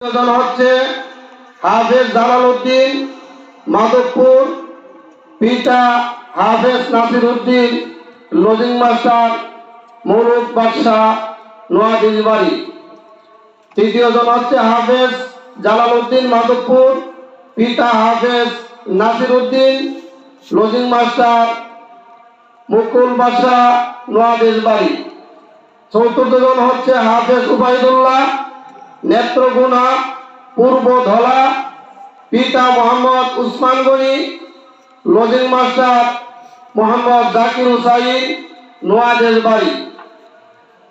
হচ্ছে হাফেজ জালালউদ্দিন মাধবপুর, পিতা হাফেজ নাসিরউদ্দিন লজিং মাস্টার মৌলুদ বাদশাহ নোয়াদিল বাড়ি। তৃতীয় জন হচ্ছে হাফেজ জালালউদ্দিন মাধবপুর, পিতা হাফেজ নাসিরউদ্দিন লজিং মাস্টার মুকুল বাদশাহ নোয়াদিল বাড়ি। চতুর্থ জন হচ্ছে হাফেজ উবাইদুল্লাহ নেত্রকোনা পূর্ব ধলা, পিতা মোহাম্মদ উসমান গনি লজিং মাস্টার মোহাম্মদ জাকির হুসাইন নোয়াদিল বাড়ি।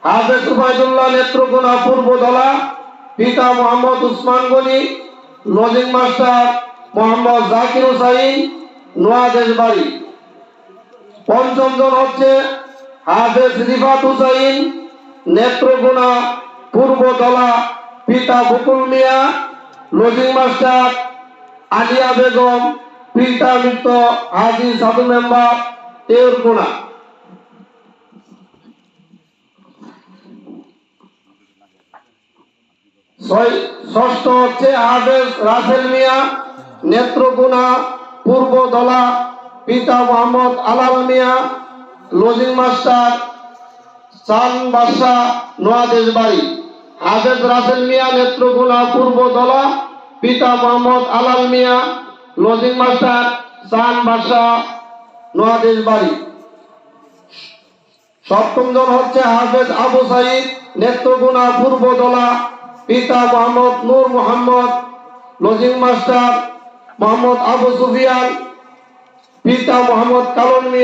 হাফেজ উবাইদুল্লাহ নেত্রকোনা পূর্ব ধলা, পিতা মোহাম্মদ উসমান গনি লজিং মাস্টার মোহাম্মদ জাকির হুসাইন নোয়াদিল বাড়ি। পঞ্চম জন হচ্ছে হাফেজ রিফাত হুসাইন নেত্রকোনা পূর্ব ধলা, পিতা বকুল মিয়া লজিং মাস্টার আলিয়া বেগম, পিতা মৃত হাজি সাধু মেম্বার তেরকোনা। ষষ্ঠ হচ্ছে হাফেজ রাসেল মিয়া নেত্রকোনা পূর্ব ধলা, পিতা মোহাম্মদ আলাল মিয়া লজিং মাস্টার চান বাদশাহ নোয়াদিল বাড়ি। হাফেজ রাসেল মিয়া নেত্রকোনা পূর্ব ধলা, পিতা মোহাম্মদ আলাল মিয়া লজিং মাস্টার চান বাদশাহ নোয়াদিল বাড়ি। সপ্তম জন হচ্ছে হাফেজ আবু সাইদ নেত্রকোনা পূর্ব ধলা, পিতা মোহাম্মদ নূর মোহাম্মদ লজিং মাস্টার মোহাম্মদ আবু সুফিয়ান, পিতা মোহাম্মদ কালন মিয়া।